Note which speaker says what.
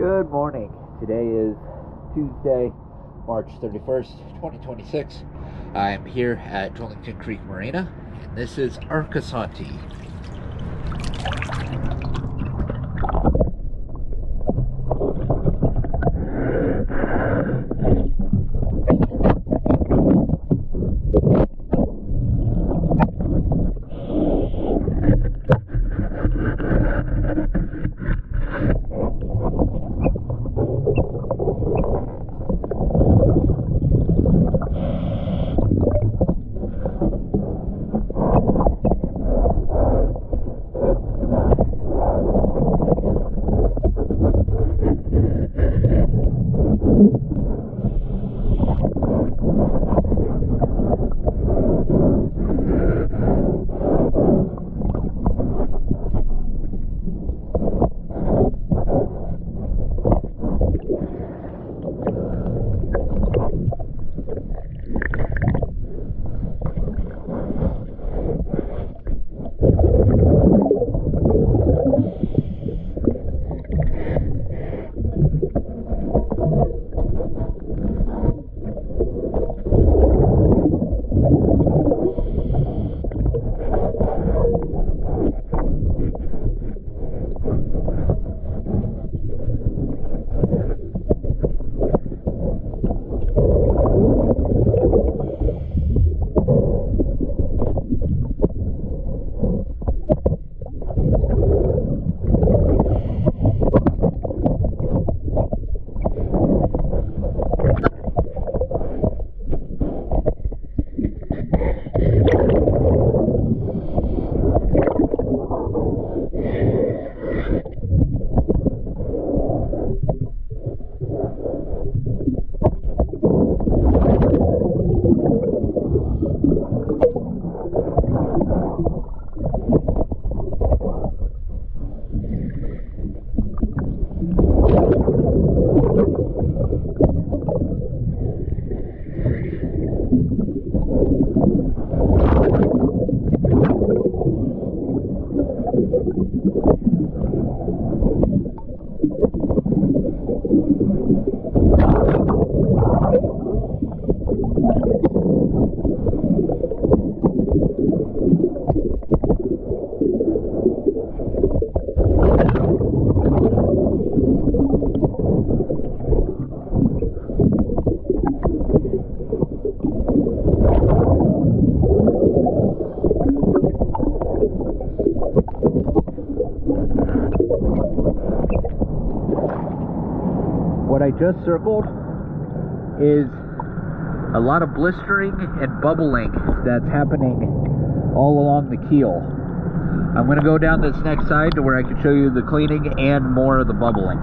Speaker 1: Good morning. Today is Tuesday, March 31st, 2026. I am here at Drillington Creek Marina, and this is Arcosonti. What I just circled is a lot of blistering and bubbling that's happening all along the keel. I'm going to go down this next side to where I can show you the cleaning and more of the bubbling.